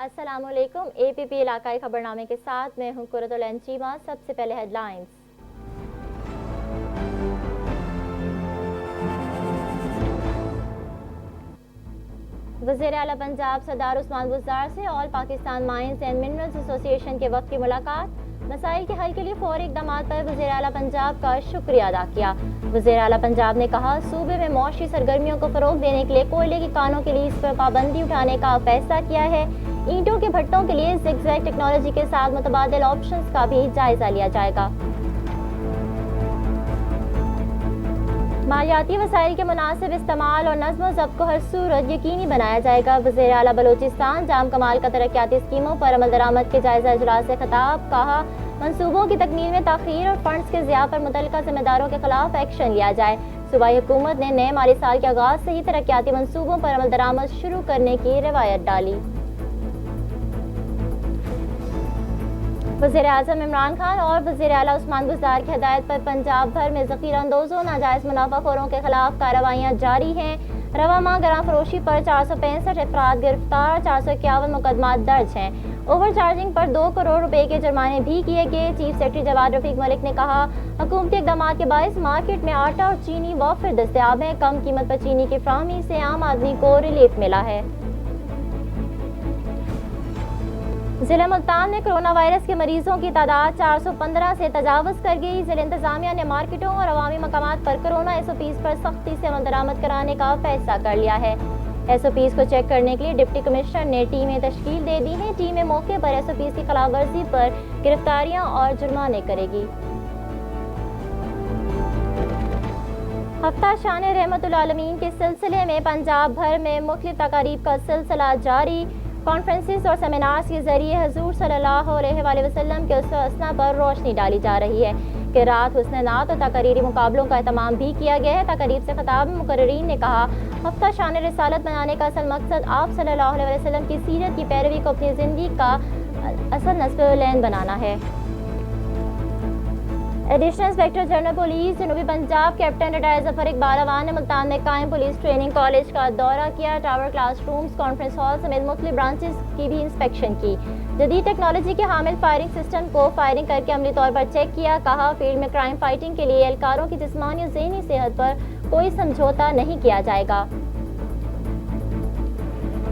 अस्सलाम वालेकुम। APP इलाकाई खबरनामे के साथ मैं हूं कुरतुल अंचीमा। सबसे पहले हेडलाइंस। वज़ीर आला पंजाब सरदार उस्मान बुज़दार से all Pakistan mines and minerals association के वक्त की मुलाकात। मसाइल के हल के लिए फौरी इक़दामात पर वज़ीर आला पंजाब का शुक्रिया अदा किया। वज़ीर आला पंजाब ने कहा, सूबे में मौशी सरगर्मियों को फ़रोग़ देने के लिए कोयले की कानों के लिए इस पर पाबंदी उठाने का फैसला किया है। ईंटों के भट्टों के लिए ज़िगज़ैग टेक्नोलॉजी के साथ मुतबादिल ऑप्शंस का भी जायजा लिया जाएगा। मालियाती वसाइल के मुनासिब इस्तेमाल और नज़्म व ज़ब्त को हर सूरत यकीनी बनाया जाएगा। वज़ीर आला बलोचिस्तान जाम कमाल का तरक्याती स्कीमों पर अमल दरामद के जायजा इजलास से खिताब। कहा, मंसूबों की तकमील में ताख़ीर और फंड्स के ज़िया पर मुतल्लिका ज़िम्मेदारों के खिलाफ एक्शन लिया जाए। सूबाई हुकूमत ने नए माली साल के आगाज़ से ही तरक्याती मंसूबों पर अमल दरामद शुरू करने की रिवायत डाली। वज़ीर आज़म इमरान खान और वज़ीर आला उस्मान बुज़दार की हदायत पर पंजाब भर में ज़ख़ीरा अंदोज़ों नाजायज़ मुनाफ़ाखोरों के खिलाफ कार्रवाइयाँ जारी हैं। रवा माह गरां फरोशी पर 465 अफराद गिरफ्तार, 451 मुकदमात दर्ज हैं। ओवर चार्जिंग पर 2 करोड़ रुपए के जुर्माने भी किए गए। चीफ सेक्रेटरी जवाद रफीक मलिक ने कहा, हुकूमती इक़दामात के बाइस मार्केट में आटा और चीनी वाफिर दस्तयाब है। कम कीमत पर चीनी की फ्राहमी से आम आदमी को रिलीफ मिला है। ज़िला मुल्तान में कोरोना वायरस के मरीजों की तादाद 415 से तजावज़ कर गई। ज़िला इंतज़ामिया ने मार्केटों और अवामी मकामात पर कोरोना SOPs पर सख्ती से अमल दरामद कराने का फैसला कर लिया है। SOPs को चेक करने के लिए डिप्टी कमिश्नर ने टीमें तश्कील दे दी हैं। टीमें मौके पर SOPs की खिलाफ वर्जी पर गिरफ्तारियां और जुर्माने करेगी। हफ्ता शान रहमतुल आलमीन के सिलसिले में पंजाब भर में मुख्तलिफ तकारीब का सिलसिला जारी। कॉन्फ्रेंसेस और सेमिनार्स के जरिए हजूर सल्लल्लाहु अलैहि वसल्लम के उसवा हसना पर रोशनी डाली जा रही है। कि रात हुस्न नात और तकरीरी मुकाबलों का एहतमाम भी किया गया है। तकरीब से खिताब में मुकर्रिरीन ने कहा, हफ्ता शान रिसालत मनाने का असल मकसद आप सल्लल्लाहु अलैहि वसल्लम की सीरत की पैरवी को अपनी ज़िंदगी का असल नस्ल बनाना है। एडिशनल इंस्पेक्टर जनरल पुलिस जनूबी पंजाब कैप्टन रिटायर्ड जफर इकबाल अवान ने मुल्तान में कायम पुलिस ट्रेनिंग कॉलेज का दौरा किया। टावर क्लासरूम्स, कॉन्फ्रेंस हॉल समेत मुख्तलिफ ब्रांचेस की भी इंस्पेक्शन की। जदीद टेक्नोलॉजी के हामिल फायरिंग सिस्टम को फायरिंग करके अमली तौर पर चेक किया। कहा, फील्ड में क्राइम फाइटिंग के लिए एहलकारों की जिस्मानी और ज़हनी सेहत पर कोई समझौता नहीं किया जाएगा।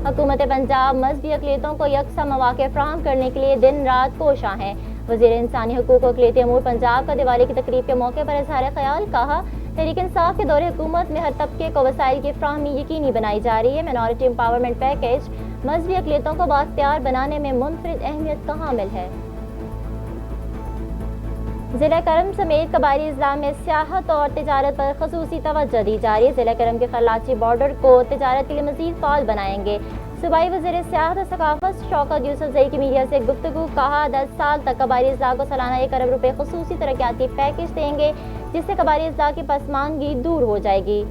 हुकूमत पंजाब मज़हबी अक़लियतों को यकसा मौक़े फ़राहम करने के लिए दिन रात कोशां है। वज़ीर इंसानी हकूक़ और अक़लियती अमूर पंजाब का दिवाली की तकरीब के मौके पर इज़हार ख़याल। कहा, तहरीक इंसाफ के दौरे हुकूमत में हर तबके को वसाइल की फ़राहमी यकीनी बनाई जा रही है। मिनॉरिटी एम्पावरमेंट पैकेज मज़हबी अक़लियतों को बाख्तियार बनाने में मुनफरिद अहमियत का हामिल है। ज़िला करम समेत कबायली अज़ला में सियाहत और तिजारत पर ख़ुसूसी तवज्जो दी जा रही है। ज़िला करम के खलाची बॉर्डर को तिजारत के लिए मज़ीद फ़ाल बनाएंगे। सूबाई वज़ीर सियाहत और सकाफ़त शौकत यूसुफ ज़ई की मीडिया से गुफ्तगू। कहा, 10 साल तक कबायली अज़ला को सालाना 1 अरब रुपए ख़ुसूसी तरक्याती पैकेज देंगे, जिससे कबायली अज़ला की पसमानगी दूर हो जाएगी।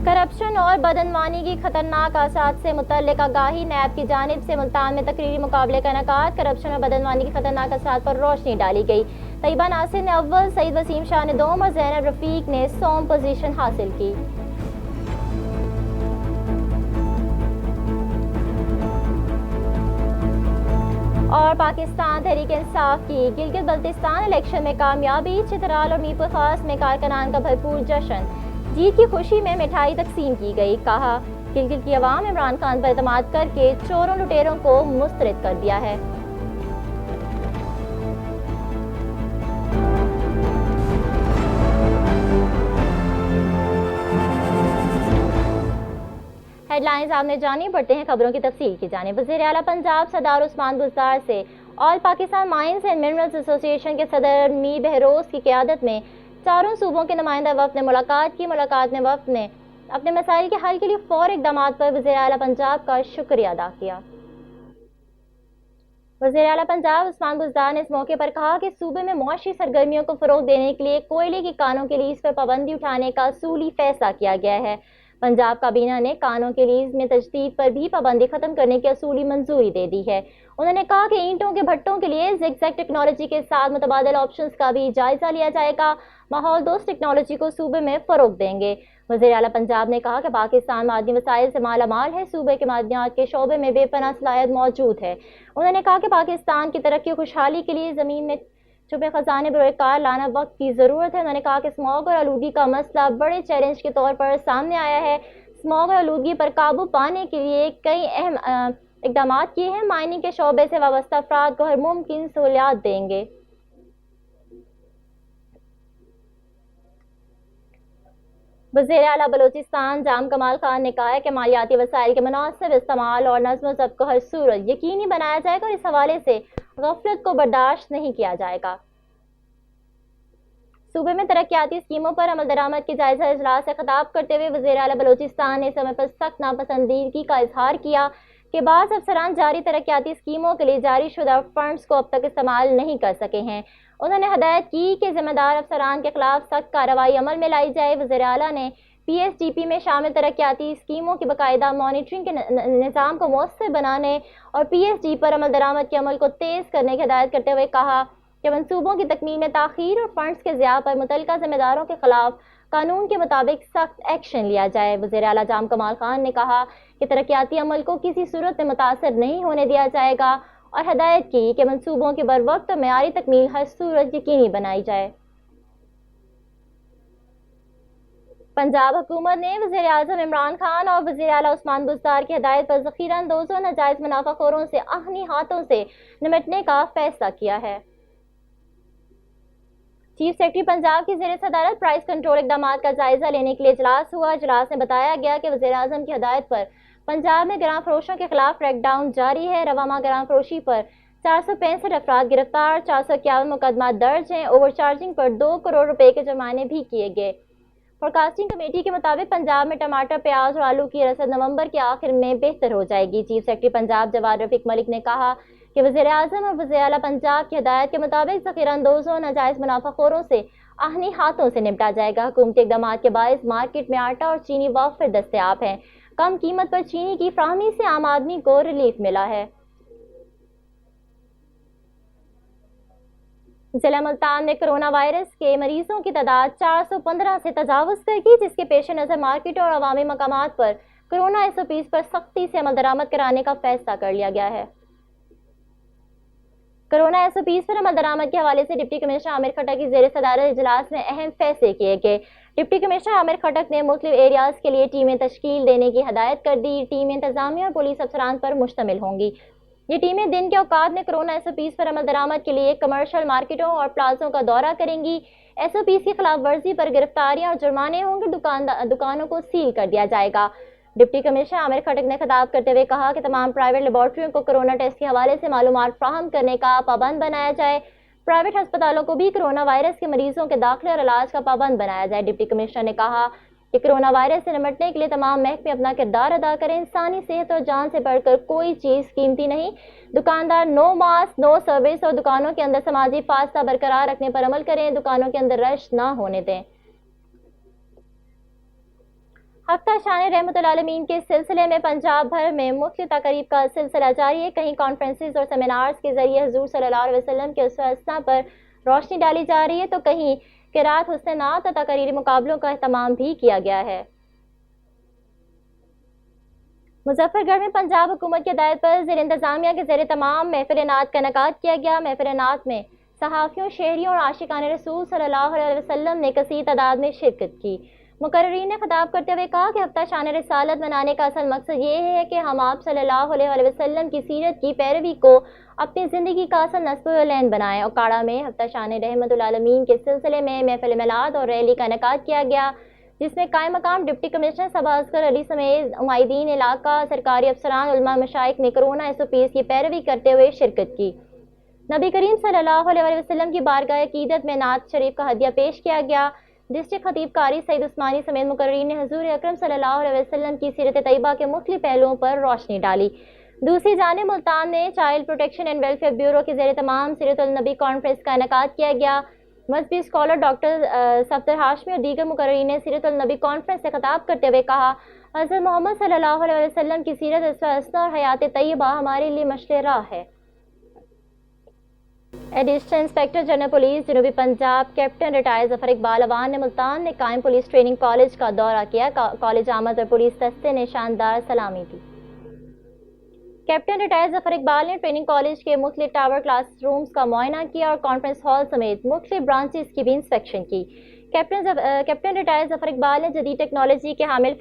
करप्शन और बदनवानी की खतरनाक आसात से मुतल्लिक़ आगाही। नैब की जानिब से मुल्तान में तकरीरी मुकाबले का इनेकाद। करप्शन और बदनवानी की खतरनाक आसात पर रोशनी डाली गई। तैयबा नासिर ने अव्वल, सईद वसीम शाह ने दोम और ज़ैनब रफ़ीक ने सोम पोजीशन हासिल की। और पाकिस्तान तहरीक इंसाफ की गिलगित बल्तिस्तान इलेक्शन में कामयाबी। चित्राल और मीरपुर खास में कारकुनान का भरपूर जश्न। जीत की खुशी में मिठाई तकसीम की गई। कहा, गिलगित की अवाम इमरान खान पर एतमाद करके चोरों लुटेरों को मुस्तरद कर दिया है। हेडलाइंस आपने जानी, पढ़ते हैं खबरों की तफसील की जानिब। वज़ीर आला पंजाब सरदार उस्मान बुज़दार से all Pakistan mines and minerals association के सदर मीर बहरोज़ की क़यादत में चारों सूबों के नुमाइंदा वफ़द ने मुलाकात की। मुलाकात में वफ़द ने अपने मसाइल के हल के लिए फौरी इक़दामात पर वज़ीर आला पंजाब का शुक्रिया अदा किया। वज़ीर आला पंजाब उस्मान बुज़दार ने इस मौके पर कहा कि सूबे में मौशी सरगर्मियों को फ़रोग़ देने के लिए कोयले की कानों के लिए इस पर पाबंदी उठाने का असूली फैसला किया गया है। पंजाब काबीना ने कानों के लीज में तजदीद पर भी पाबंदी खत्म करने की असूली मंजूरी दे दी है। उन्होंने कहा कि ईंटों के भट्टों के लिए ज़िगज़ैग टेक्नोलॉजी के साथ मुतबादिल ऑप्शंस का भी जायजा लिया जाएगा। माहौल दोस्त टेक्नोलॉजी को सूबे में फरोग देंगे। वज़ीर आला पंजाब ने कहा कि पाकिस्तान मादनी वसाइल से मालामाल है, सूबे के मादनियात के शोबे में बेपनाह सलाहियत मौजूद है। उन्होंने कहा कि पाकिस्तान की तरक्की और खुशहाली के लिए ज़मीन में छुपे खजाने बरोकार लाना वक्त की ज़रूरत है। उन्होंने कहा कि स्मॉग और आलूगी का मसला बड़े चैलेंज के तौर पर सामने आया है। स्मॉग और आलूगी पर काबू पाने के लिए कई अहम इकदाम किए हैं। माइनिंग के शोबे से वाबस्ता अफराद को हर मुमकिन सहूलियात देंगे। वज़ीर आला बलूचिस्तान जाम कमाल खान ने कहा है कि मालियाती वसाइल के मुनासिब इस्तेमाल और नज़्म ज़ब्त को हर सूरत यकीनी बनाया जाएगा और इस हवाले से गफलत को बर्दाश्त नहीं किया जाएगा। सूबे में तरक्याती स्कीमों पर अमल दरामद के जायजा इजलास से खिताब करते हुए वज़ीर आला बलूचिस्तान ने समय पर सख्त नापसंदीदगी का इजहार किया कि बाज़ अफसरान जारी तरक्याती स्कीमों के लिए जारी शुदा फंड्स को अब तक इस्तेमाल नहीं कर सके हैं। उन्होंने हदायत की कि जिम्मेदार अफसरान के खिलाफ सख्त कार्रवाई अमल में लाई जाए। वज़ीर आला ने PSDP में शामिल तरक्याती स्कीमों की बाकायदा मॉनिटरिंग के निज़ाम को मौसर बनाने और PSD पर अमल दरामद के अमल को तेज़ करने की हदायत करते हुए कहा कि मंसूबों की तकमील में ताख़ीर और फंड्स के ज़िया पर मुतल्लिका ज़िम्मेदारों के खिलाफ कानून के मुताबिक सख्त एक्शन लिया जाए। वज़ीर आला जाम कमाल खान ने कहा कि तरक्याती अमल को किसी सूरत में मुतासर नहीं होने दिया जाएगा और हदायत की कि मंसूबों की बर वक्त मेयारी तकमील हर सूरत यकीनी बनाई जाए। पंजाब हुकूमत ने वज़ीर आज़म इमरान खान और वज़ीर आला उस्मान बुज़दार की हदायत पर ज़ख़ीरा अंदोज़ों और नाजायज़ मुनाफ़ाखोरों से आहनी हाथों से निपटने का फैसला किया है। चीफ सेक्रेटरी पंजाब की ज़ेर सदारत प्राइस कंट्रोल इक़दामात का जायजा लेने के लिए इजलास हुआ। इजलास में बताया गया कि वज़ीर आज़म की हदायत पर पंजाब में ग्राम फरोशों के खिलाफ क्रैकडाउन जारी है। रवामा ग्राम फरोशी पर 465 अफराद गिरफ्तार, 451 मुकदमा दर्ज हैं। ओवरचार्जिंग पर 2 करोड़ रुपए के जुर्माने भी किए गए। फोरकास्टिंग कमेटी के मुताबिक पंजाब में टमाटर, प्याज और आलू की रसद नवंबर के आखिर में बेहतर हो जाएगी। चीफ सेक्रेटरी पंजाब जवाद रफीक मलिक ने कहा कि वज़ीर आज़म और वज़ीर आला पंजाब की हदायत के मुताबिक ज़ख़ीरा अंदोज़ों और नाजायज़ मुनाफ़ाखोरों से आहनी हाथों से निपटा जाएगा। हुकूमती इक़दाम के बायस मार्केट में आटा और चीनी वाफिर दस्तयाब हैं। कम कीमत पर चीनी की फ़राहमी से आम आदमी को रिलीफ मिला है। जिला मुल्तान में कोरोना वायरस के मरीजों की तादाद 415 से तजावुज़ कर गई, जिसके पेश नज़र मार्केट और अवामी मकामात पर कोरोना SOPs पर सख्ती से अमल दरामद कराने का फैसला कर लिया गया है। कोरोना SOPs पर अमल दरामद के हवाले से डिप्टी कमिश्नर आमिर खटक की ज़ेर सदारत इजलास में अहम फैसले किए गए। डिप्टी कमिश्नर आमिर खटक ने मुख्तलिफ एरियाज़ के लिए टीमें तश्कील देने की हदायत कर दी। टीमें इंतजामिया और पुलिस अफसरान पर मुश्तमिल होंगी। ये टीमें दिन के औकात में कोरोना SOPs पर अमल दरामद के लिए कमर्शियल मार्केटों और प्लाजों का दौरा करेंगी। SOPs की खिलाफ वर्जी पर गिरफ्तारियां और जुर्माने होंगे। दुकानों को सील कर दिया जाएगा। डिप्टी कमिश्नर आमिर खटक ने खिताब करते हुए कहा कि तमाम प्राइवेट लेबॉर्ट्रियों को कोरोना टेस्ट के हवाले से मालूमात फ्राहम करने का पाबंद बनाया जाए। प्राइवेट अस्पतालों को भी कोरोना वायरस के मरीजों के दाखिले और इलाज का पाबंद बनाया जाए। डिप्टी कमिश्नर ने कहा कि कोरोना वायरस से निपटने के लिए तमाम महकमे अपना किरदार अदा करें। इंसानी सेहत और जान से बढ़कर कोई चीज़ कीमती नहीं। दुकानदार नो मास्क, नो सर्विस और दुकानों के अंदर समाजी फासला बरकरार रखने पर अमल करें। दुकानों के अंदर रश ना होने दें। हफ्ता शान रहमतुल आलमीन के सिलसिले में पंजाब भर में मुख्तलिफ तकरीब का सिलसिला जारी है। कहीं कॉन्फ्रेंसेस और सेमिनार्स के जरिए हुजूर सल्लल्लाहु अलैहि वसल्लम के उसवा हसना पर रोशनी डाली जा रही है, तो कहीं किरात हुस्न नात और तकरीरी मुकाबलों का एहतमाम भी किया गया है। मुजफ्फरगढ़ में पंजाब हुकूमत की हिदायत पर ज़ेर इंतजामिया के ज़रिए तमाम महफिल नात का इनेकाद किया गया। महफिल नात में सहाफ़ियों, शहरियों और आशिकान रसूल सल्लल्लाहु अलैहि वसल्लम ने कसीर तादाद में शिरकत की। मुकर्रीरीन ने खिताब करते हुए कहा कि हफ्ता शान रिसालत मनाने का असल मकसद ये है कि हम आप सल्लल्लाहु अलैहि वसल्लम की सीरत की पैरवी को अपनी ज़िंदगी का असल नस्ब-ए-लैन बनाएं। और काड़ा में हफ्ता शान रहमतुल आलमीन के सिलसिले में महफिल मिलाद और रैली का इनेकाद किया गया, जिसमें कायम मकाम डिप्टी कमिश्नर सबा असगर अली समेत उमाइदीन इलाका, सरकारी अफसरान, उलमा, मशाइख ने कोरोना SOPs की पैरवी करते हुए शिरकत की। नबी करीम सल्लल्लाहु अलैहि वसल्लम की बारगाह अकीदत में नात शरीफ का हदिया पेश किया गया। डिस्ट्रिक्ट खतीब कारी सईद उस्मानी समेत मुकर्रीरीन ने हुजूर अकरम सल्लल्लाहु अलैहि वसल्लम की सीरत तैयबा के मुख्तलिफ पहलुओं पर रोशनी डाली। दूसरी जानिब मुल्तान में child protection and welfare bureau के ज़रिए तमाम सीरतुल नबी कॉन्फ्रेंस का इनेकाद किया गया। मजहबी स्कॉलर डॉक्टर सफदर हाशमी और दीगर मुकर्रीन ने सीरत अल-नबी कॉन्फ्रेंस से खिताब करते हुए कहा, हज़रत मोहम्मद सल्लल्लाहु अलैहि वसल्लम की सीरत असना और हयात तय्यबा हमारे लिए मशले राह है। एडिशनल इंस्पेक्टर जनरल पुलिस जनूबी पंजाब कैप्टन रिटायर्ड जफर इकबाल अवान ने मुल्तान में कायम पुलिस ट्रेनिंग कॉलेज का दौरा किया। कॉलेज आमद और पुलिस दस्ते ने शानदार सलामी दी। कैप्टन रिटायर्ड जफर इकबाल ने ट्रेनिंग कॉलेज के मुख्तलिफ टावर क्लासरूम्स का मुआयना किया और कॉन्फ्रेंस हॉल समेत मुख्तलिफ ब्रांचेस की भी इंस्पेक्शन की। कैप्टन रिटायर्ड जफर इकबाल ने जदीद टेक्नोलॉजी के हामिल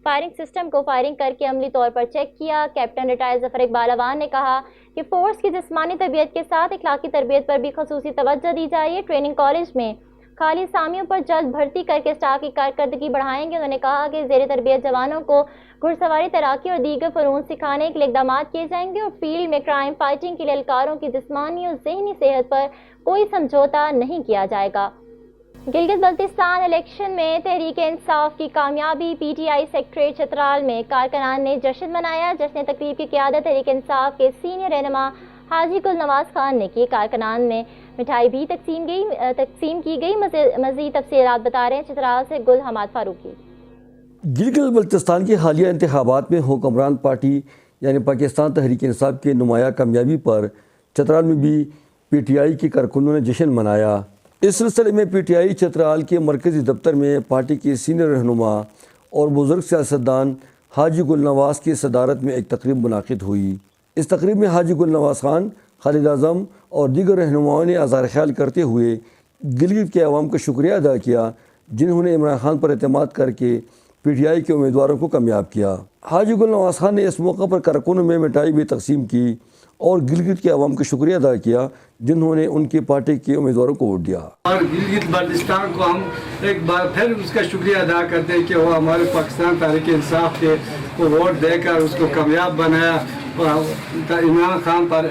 फायरिंग सिस्टम को फायरिंग करके अमली तौर पर चेक किया। कैप्टन रिटायर्ड जफर इकबाल अवान ने कहा कि फोर्स की जिस्मानी तरबियत के साथ इखलाकी तरबियत पर भी खसूसी तवज्जो दी जा रही है। ट्रेनिंग कॉलेज में खाली सामियों पर जल्द भर्ती करके स्टाफ की कारकर्दगी बढ़ाएंगे। उन्होंने कहा कि ज़ेर तरबियत जवानों को घुड़सवारी, तैराकी और दीगर फ़नून सिखाने के लिए इक़दाम किए जाएंगे और फील्ड में क्राइम फाइटिंग के लिए एहलकारों की जिस्मानी और ज़हनी सेहत पर कोई समझौता नहीं किया जाएगा। गिलगित बल्तिस्तान इलेक्शन में तहरीक इंसाफ की कामयाबी। PTI सेक्रेटरीट चतराल में कारकुनान ने जश्न मनाया। जश्न तकरीब की क़यादत तहरीक इंसाफ के सीनियर रहनुमा हाजी गुल नवाज खान ने की। कारकुनान में मिठाई भी तकसीम की गई। मज़ीद तफसीलात बता रहे हैं चतराल से गुल हमाद फारूकी। गिलगित बल्तिस्तान के हालिया इंतखाबात में हुक्मरान पार्टी यानी पाकिस्तान तहरीक इंसाफ की नुमाया कामयाबी पर चतराल में भी PTI के कारकुनों ने जश्न मनाया। इस सिलसिले में PTI चतराल के मरकज़ी दफ्तर में पार्टी के सीनियर रहनुमा और बुज़ुर्ग सियासतदान हाजी गुल नवाज की सदारत में एक तकरीब मुनाक़िद हुई। इस तकरीब में हाजी गुल नवाज खान, खालिद आज़म और दीगर रहनुमाओं ने अज़हार ख्याल करते हुए गिलगित के अवाम का शुक्रिया अदा किया जिन्होंने इमरान खान पर एतमाद करके PTI के उम्मीदवारों को कामयाब किया। हाजी गुल नवाज खान ने इस मौका पर कारकुनों में मिठाई भी तकसीम की और गिलगित के अवाम का शुक्रिया अदा किया जिन्होंने उनकी पार्टी के उम्मीदवारों को वोट दिया। और गिलगित बल्तिस्तान को हम एक बार फिर उसका शुक्रिया अदा करते हैं कि वो हमारे पाकिस्तान तहरीक इंसाफ के को वोट देकर उसको कामयाब बनाया और इमरान खान पर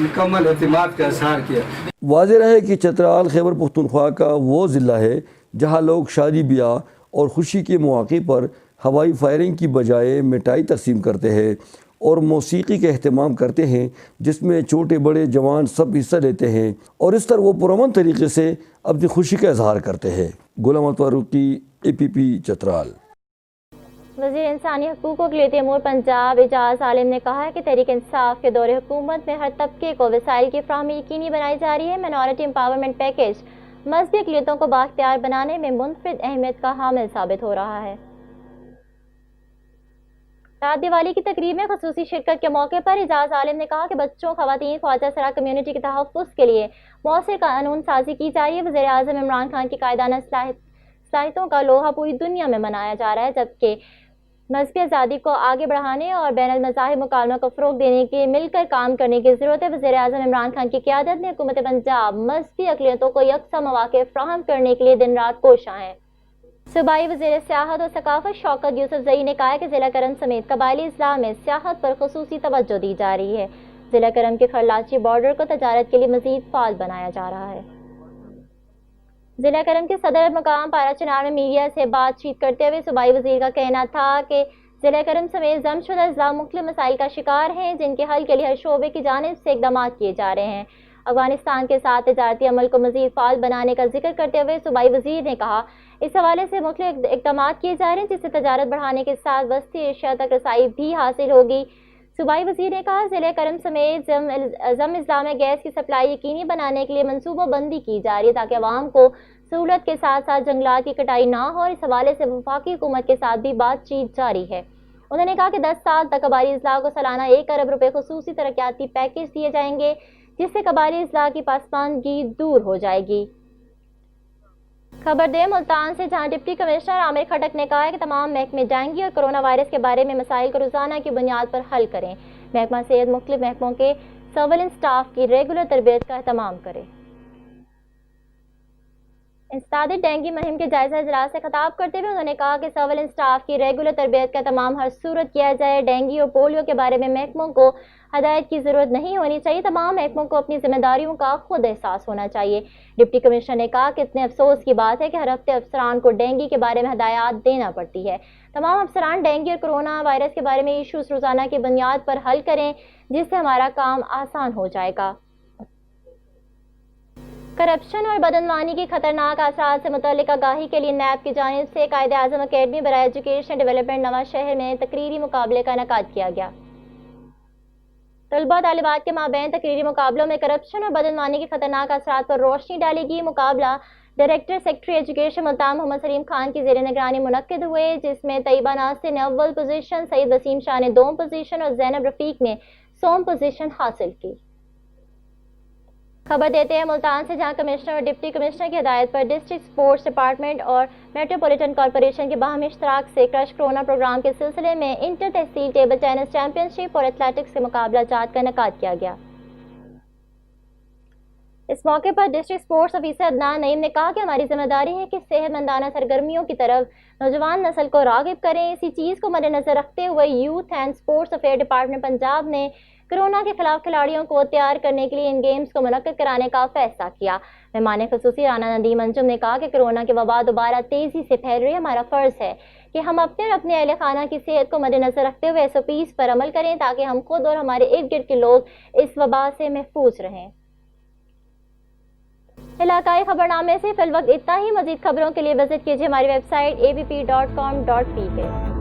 मुकम्मल एतमाद का इज़हार किया। वाज़ेह रहे कि चतराल खैबर पख्तूनख्वा का वो ज़िला है जहाँ लोग शादी ब्याह और खुशी के मौके पर हवाई फायरिंग की बजाय मिठाई तकसीम करते हैं और मौसीकी का अहतमाम करते हैं जिसमें छोटे बड़े जवान सब हिस्सा लेते हैं और इस तरह वो पुरअमन तरीके से अपनी खुशी का इजहार करते हैं। गुलाम फारूकी, APP चतराल। वज़ीर इंसानी हकूक़ के लिए तैमूर पंजाब एजाज आलिम ने कहा है कि तहरीक इंसाफ के दौरे हुकूमत में हर तबके को वसाइल की फ्राहमी यकीनी बनाई जा रही है। माइनॉरिटी एम्पावरमेंट पैकेज मज़हबी अक़लियतों को बाख्तियार बनाने में मुनफरिद अहमियत का हामिल साबित हो रहा है। रात दिवाली की तकरीब में खसूसी शिरकत के मौके पर एजाज आलिम ने कहा कि बच्चों, ख़वातीन, ख्वाजा सरा कम्यूनिटी के तहफ़्फ़ुज़ के लिए मौसर कानून साजी की जा रही है। वज़ीर आज़म इमरान खान की कायदाना सलाहियतों का लोहा पूरी दुनिया में मनाया जा रहा है जबकि मज़हबी आज़ादी को आगे बढ़ाने और बैनुल मज़ाहिब मुकालमा को फ़रोग़ देने के लिए मिलकर काम करने की ज़रूरत है। वज़ीर आज़म इमरान खान की क़यादत में हुकूमत पंजाब मज़हबी अक़लियतों को यकसा मौक़े फ़राहम करने के लिए दिन रात कोशां है। सूबाई वज़ीर सियाहत और सकाफ़त शौकत यूसुफ़ज़ई ने कहा है कि ज़िला करम समेत कबायली इस्लाह में सियाहत पर ख़ुसूसी तवज्जो दी जा रही है। ज़िला करम के खरलाची बॉर्डर को तजारत के लिए मज़ीद फ़ाल बनाया जा रहा है। ज़िला करम के सदर मकाम पारा चनार में मीडिया से बातचीत करते हुए सूबाई वज़ीर का कहना था कि ज़िला करम समेत ज़मशुदा अज़ला मुख्तलिफ मसाइल का शिकार हैं जिनके हल के लिए हर शोबे की जानिब से इक़दाम किए जा रहे हैं। अफ़गानिस्तान के साथ तजारती अमल को मज़ीद फ़ाल बनाने का जिक्र करते हुए सूबाई वज़ीर ने कहा इस हवाले से मुख्तलिफ इक़दाम किए जा रहे हैं जिससे तजारत बढ़ाने के साथ वस्ती एशिया तक रसाई भी हासिल होगी। सूबाई वज़ीर ने कहा ज़िले करम समेत ज़म इस्लाम में गैस की सप्लाई यकीनी बनाने के लिए मनसूबाबंदी की जा रही है ताकि अवाम को सहूलत के साथ साथ जंगलात की कटाई ना हो और इस हवाले से वफाकी हुकूमत के साथ भी बातचीत जारी है। उन्होंने कहा कि 10 साल तक कबायली इस्लाह को सालाना 1 अरब रुपए खसूसी तरक्याती पैकेज दिए जाएंगे जिससे कबायली इस्लाह की पासमानगी दूर हो जाएगी। खबर दे मुल्तान से जहां डिप्टी कमिश्नर आमिर खटक ने कहा है कि तमाम महकमे डेंगू और कोरोना वायरस के बारे में मसाइल को रोजाना की बुनियाद पर हल करें। महकमा सेहत मुख्तलिफ महकमों के सर्वेलेंस स्टाफ की रेगुलर तरबियत का एहतमाम करे। इंसदाद डेंगू मुहिम के जायजा इजलास से खिताब करते हुए उन्होंने कहा कि सर्वेलेंस स्टाफ की रेगुलर तरबियत का तमाम हर सूरत किया जाए। डेंगू और पोलियो के बारे में महकमों को हदायत की ज़रूरत नहीं होनी चाहिए। तमाम महकमों को अपनी जिम्मेदारियों का खुद एहसास होना चाहिए। डिप्टी कमिश्नर ने कहा कि इतने अफसोस की बात है कि हर हफ्ते अफसरान को डेंगू के बारे में हदायत देना पड़ती है। तमाम अफसरान डेंगू और कोरोना वायरस के बारे में इशूज़ रोज़ाना की बुनियाद पर हल करें जिससे हमारा काम आसान हो जाएगा। کرپشن اور بدعنوانی کی خطرناک اثرات سے متعلق آگاہی کے لیے نیب کی جانب سے قائد اعظم اکیڈمی برائے ایجوکیشن ڈیولپمنٹ نواں شہر میں تقریری مقابلے کا انعقاد کیا گیا۔ طلباء طالبات کے مابین تقریری مقابلوں میں کرپشن اور بدعنوانی کے خطرناک اثرات پر روشنی ڈالے گی۔ مقابلہ ڈائریکٹر سیکرٹری ایجوکیشن ملتان محمد سلیم خان کی زیر نگرانی منعقد ہوئے، جس میں طیبہ ناصر نے اول پوزیشن، سعید وسیم شاہ نے دوم پوزیشن اور زینب رفیق نے سوم پوزیشن حاصل کی۔ خبر دیتے ہیں ملتان سے، جہاں کمشنر اور ڈپٹی کمشنر کی ہدایت پر ڈسٹرکٹ سپورٹس ڈپارٹمنٹ اور میٹروپولیٹن کارپوریشن کے باہمی اشتراک سے کرش کرونا پروگرام کے سلسلے میں انٹر تحصیل ٹیبل ٹینس چیمپئن شپ اور ایتھلیٹکس کے مقابلہ جات کا انعقاد کیا گیا۔ اس موقع پر ڈسٹرکٹ سپورٹس آفیسر عدنان نعیم نے کہا کہ ہماری ذمہ داری ہے کہ صحت مندانہ سرگرمیوں کی طرف نوجوان نسل کو راغب کریں۔ اسی چیز کو مد نظر رکھتے ہوئے youth and sports affair department Punjab نے کرونا کے خلاف کھلاڑیوں کو تیار کرنے کے لیے ان گیمز کو منعقد کرانے کا فیصلہ کیا۔ مہمان خصوصی رانا ندیم انجم نے کہا کہ کرونا کی وبا دوبارہ تیزی سے پھیل رہی ہے، ہمارا فرض ہے کہ ہم اپنے اور اپنے اہل خانہ کی صحت کو مد نظر رکھتے ہوئے SOPs پر عمل کریں تاکہ ہم خود اور ہمارے ارد گرد کے لوگ اس وبا سے محفوظ رہیں۔ علاقائی خبرنامے سے فی الوقت اتنا ہی۔ مزید خبروں کے لیے وزٹ کیجیے ہماری ویب سائٹ abp.com.pk۔